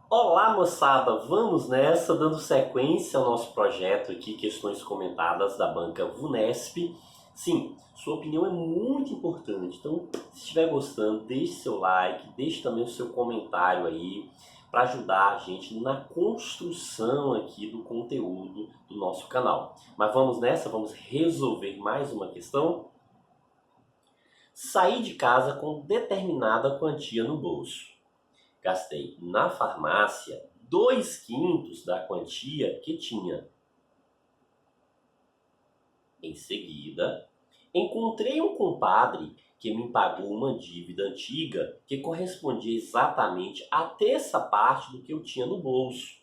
Olá, moçada! Vamos nessa, dando sequência ao nosso projeto aqui, Questões Comentadas da Banca VUNESP. Sim, sua opinião é muito importante, então se estiver gostando, deixe seu like, deixe também o seu comentário aí, para ajudar a gente na construção aqui do conteúdo do nosso canal. Mas vamos nessa, vamos resolver mais uma questão? Saí de casa com determinada quantia no bolso. Gastei na farmácia 2/5 da quantia que tinha. Em seguida, encontrei um compadre que me pagou uma dívida antiga que correspondia exatamente à terça parte do que eu tinha no bolso.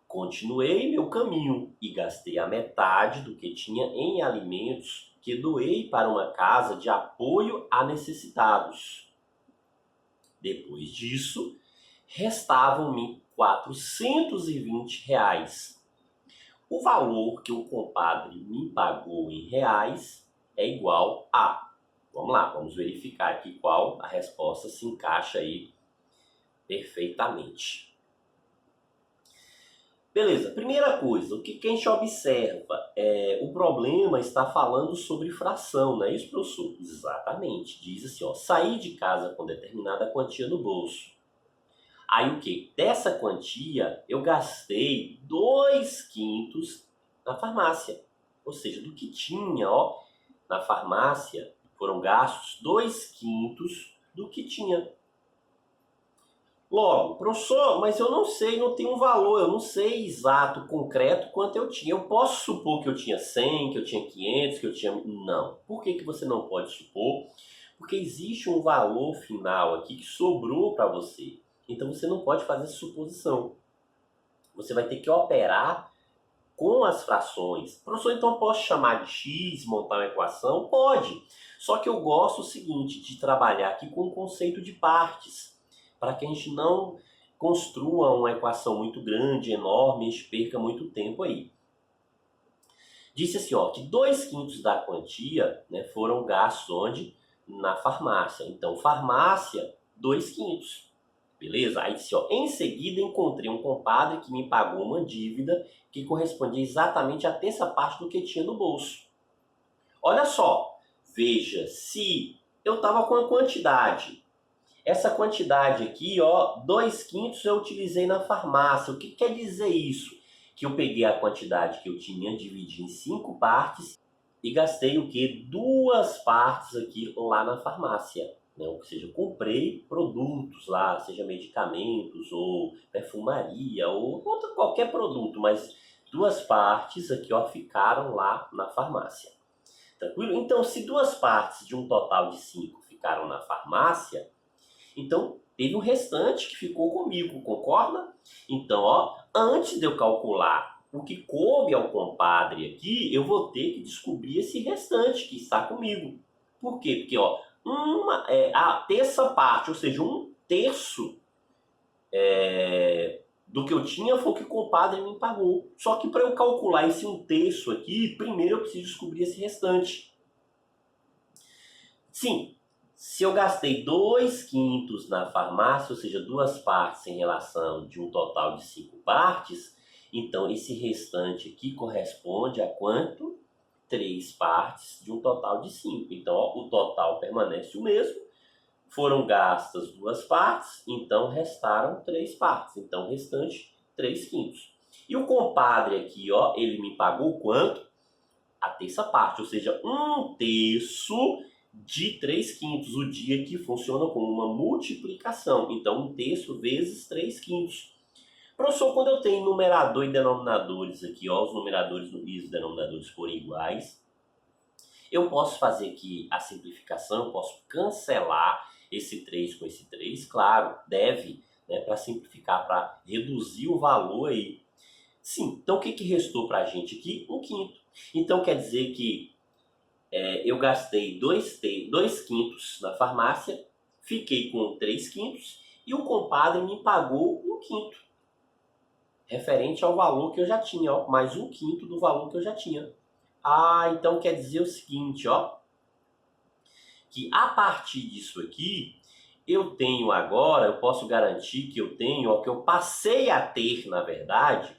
Continuei meu caminho e gastei a metade do que tinha em alimentos que doei para uma casa de apoio a necessitados. Depois disso, restavam-me R$ 420. O valor que o compadre me pagou em reais é igual a... Vamos lá, vamos verificar aqui qual a resposta se encaixa aí perfeitamente. Beleza, primeira coisa, o que a gente observa? O problema está falando sobre fração, não é isso, professor? Exatamente, diz assim, ó, saí de casa com determinada quantia no bolso. Aí o que? Dessa quantia eu gastei 2/5 na farmácia. Ou seja, do que tinha ó, na farmácia foram gastos 2/5 do que tinha. Logo, professor, mas eu não sei, não tem um valor, eu não sei exato, concreto quanto eu tinha. Eu posso supor que eu tinha 100, que eu tinha 500, que eu tinha... Não. Por que você não pode supor? Porque existe um valor final aqui que sobrou para você. Então você não pode fazer suposição. Você vai ter que operar com as frações. Professor, então eu posso chamar de x, montar uma equação? Pode. Só que eu gosto o seguinte, de trabalhar aqui com o conceito de partes, para que a gente não construa uma equação muito grande, enorme, a gente perca muito tempo aí. Disse assim, ó, que 2/5 da quantia, né, foram gastos onde? Na farmácia. Então, farmácia, 2/5. Beleza? Aí disse, ó, em seguida encontrei um compadre que me pagou uma dívida que correspondia exatamente à terça parte do que tinha no bolso. Olha só, veja, se eu estava com a quantidade, essa quantidade aqui, ó, 2/5 eu utilizei na farmácia. O que quer dizer isso? Que eu peguei a quantidade que eu tinha, dividi em 5 partes e gastei o quê? 2 partes aqui lá na farmácia. Né? Ou seja, eu comprei produtos lá, seja medicamentos ou perfumaria ou qualquer produto, mas 2 partes aqui ó, ficaram lá na farmácia. Tranquilo? Então, se 2 partes de um total de 5 ficaram na farmácia, então teve um restante que ficou comigo, concorda? Então, ó, antes de eu calcular o que coube ao compadre aqui, eu vou ter que descobrir esse restante que está comigo. Por quê? Porque ó, a terça parte, ou seja, 1/3 do que eu tinha foi o que o compadre me pagou. Só que para eu calcular esse 1/3 aqui, primeiro eu preciso descobrir esse restante. Sim, se eu gastei 2/5 na farmácia, ou seja, 2 partes em relação de um total de 5 partes, então esse restante aqui corresponde a quanto? 3 partes de um total de 5. Então, ó, o total permanece o mesmo. Foram gastas 2 partes, então restaram 3 partes. Então, o restante, 3/5. E o compadre aqui, ó, ele me pagou quanto? A terça parte, ou seja, 1/3 de 3/5. O dia que funciona como uma multiplicação. Então, 1/3 vezes 3/5. Professor, quando eu tenho numerador e denominadores aqui, ó, os numeradores e os denominadores forem iguais, eu posso fazer aqui a simplificação, eu posso cancelar esse 3 com esse 3, claro, deve, né, para simplificar, para reduzir o valor aí. Sim, então o que restou para a gente aqui? 1/5. Então quer dizer que eu gastei 2/5 na farmácia, fiquei com 3/5 e o compadre me pagou 1/5. Referente ao valor que eu já tinha, ó, mais 1/5 do valor que eu já tinha. Ah, então quer dizer o seguinte, ó, que a partir disso aqui, eu tenho agora, eu posso garantir que eu tenho, ó, que eu passei a ter, na verdade,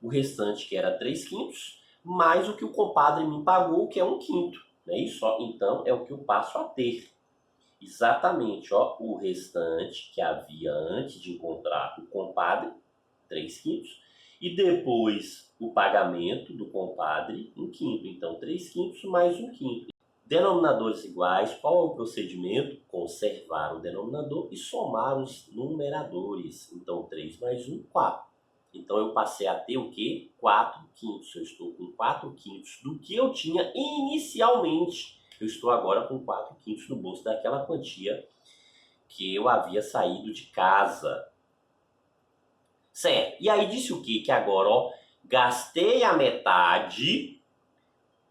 o restante que era 3/5, mais o que o compadre me pagou, que é 1/5. Não é isso? Ó? Então, é o que eu passo a ter. Exatamente, ó, o restante que havia antes de encontrar o compadre, 3/5, e depois o pagamento do compadre, 1/5. Então, 3/5 mais 1/5. Denominadores iguais, qual é o procedimento? Conservar o denominador e somar os numeradores. Então, 3 mais 1, 4. Então, eu passei a ter o quê? 4/5. Eu estou com 4/5 do que eu tinha inicialmente. Eu estou agora com 4/5 no bolso daquela quantia que eu havia saído de casa. Certo. E aí disse o quê? Que agora, ó, gastei a metade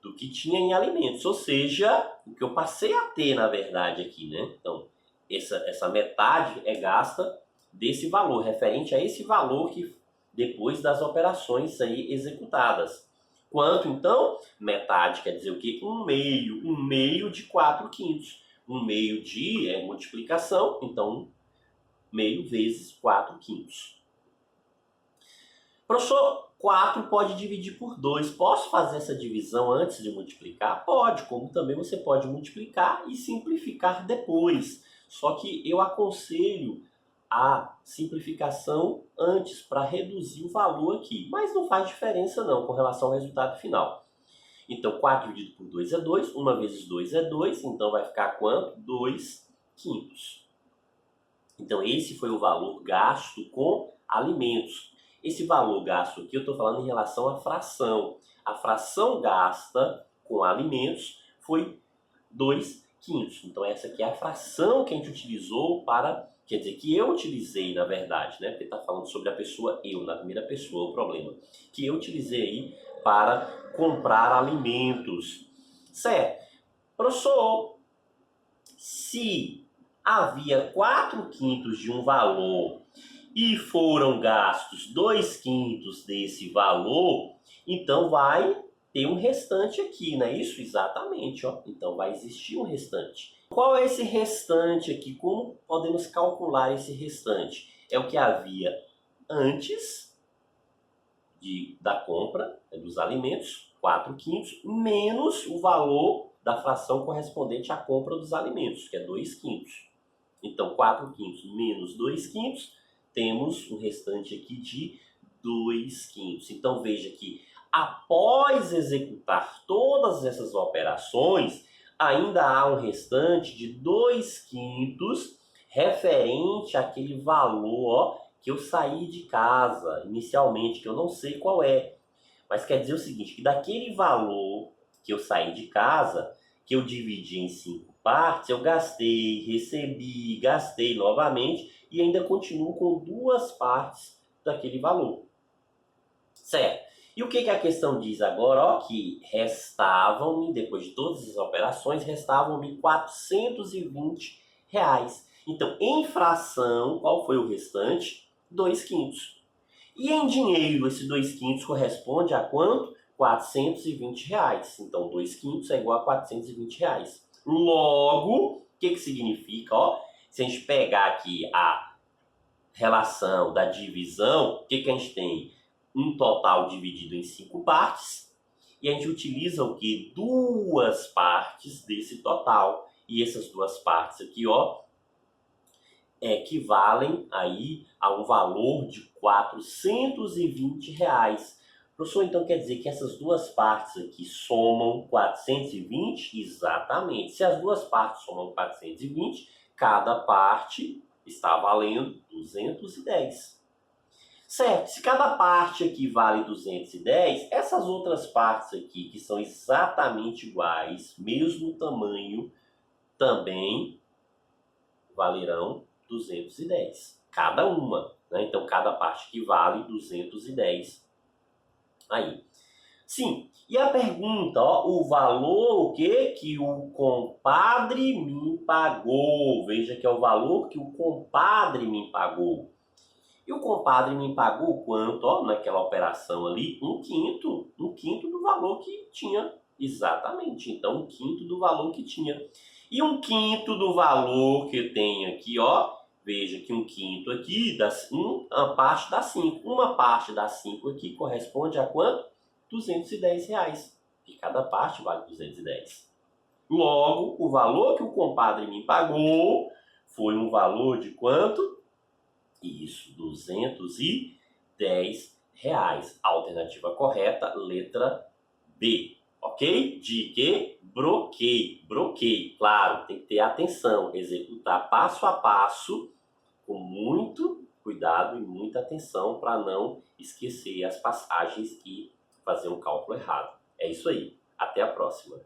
do que tinha em alimentos. Ou seja, o que eu passei a ter, na verdade, aqui, né? Então, essa metade é gasta desse valor, referente a esse valor que depois das operações aí executadas. Quanto, então? Metade quer dizer o quê? 1/2. 1/2 de 4/5. 1/2 de multiplicação, então 1/2 vezes 4/5. Professor, 4 pode dividir por 2. Posso fazer essa divisão antes de multiplicar? Pode, como também você pode multiplicar e simplificar depois. Só que eu aconselho a simplificação antes para reduzir o valor aqui. Mas não faz diferença não com relação ao resultado final. Então, 4 dividido por 2 é 2. 1 vezes 2 é 2. Então, vai ficar quanto? 2/5. Então, esse foi o valor gasto com alimentos. Esse valor gasto aqui eu estou falando em relação à fração. A fração gasta com alimentos foi 2/5. Então essa aqui é a fração que a gente utilizou para... Quer dizer, que eu utilizei, na verdade, né? Porque está falando sobre a pessoa eu, na primeira pessoa, o problema. Que eu utilizei aí para comprar alimentos. Certo. Professor, se havia 4/5 de um valor e foram gastos 2/5 desse valor, então vai ter um restante aqui, não é isso? Exatamente, ó. Então vai existir um restante. Qual é esse restante aqui? Como podemos calcular esse restante? É o que havia antes da compra dos alimentos, 4/5, menos o valor da fração correspondente à compra dos alimentos, que é 2/5. Então, 4/5 menos 2/5, temos um restante aqui de 2/5. Então, veja que após executar todas essas operações, ainda há um restante de 2/5 referente àquele valor, ó, que eu saí de casa inicialmente, que eu não sei qual é. Mas quer dizer o seguinte, que daquele valor que eu saí de casa, que eu dividi em 5 partes, eu gastei, recebi, gastei novamente e ainda continuo com 2 partes daquele valor. Certo? E o que a questão diz agora? Ó, que restavam-me, depois de todas as operações, restavam-me R$ 420. Então, em fração, qual foi o restante? 2/5. E em dinheiro, esse 2/5 corresponde a quanto? R$ 420. Então, 2/5 é igual a R$ 420. Logo, o que significa? Ó, se a gente pegar aqui a relação da divisão, o que a gente tem? Um total dividido em 5 partes. E a gente utiliza o que? 2 partes desse total. E essas 2 partes aqui, ó, equivalem aí a um valor de R$ 420. Professor, então quer dizer que essas 2 partes aqui somam 420? Exatamente. Se as 2 partes somam 420, cada parte está valendo 210. Certo, se cada parte aqui vale 210, essas outras partes aqui, que são exatamente iguais, mesmo tamanho, também valerão 210. Cada uma, né? Então, cada parte que vale 210. Aí. Sim, e a pergunta, ó, o valor, o que o compadre me pagou? Veja que é o valor que o compadre me pagou. E o compadre me pagou quanto? Ó, naquela operação ali, 1/5. 1/5 do valor que tinha. Exatamente. Então, 1/5 do valor que tinha. E um quinto do valor que eu tenho aqui, ó. Veja que um quinto aqui, uma parte dá 5. Uma parte dá 5 aqui corresponde a quanto? R$ 210. E cada parte vale 210. Logo, o valor que o compadre me pagou foi um valor de quanto? Isso, R$ 210. Alternativa correta, letra B. Ok? De que? Broquei. Claro, tem que ter atenção. Executar passo a passo com muito cuidado e muita atenção para não esquecer as passagens e fazer um cálculo errado. É isso aí. Até a próxima.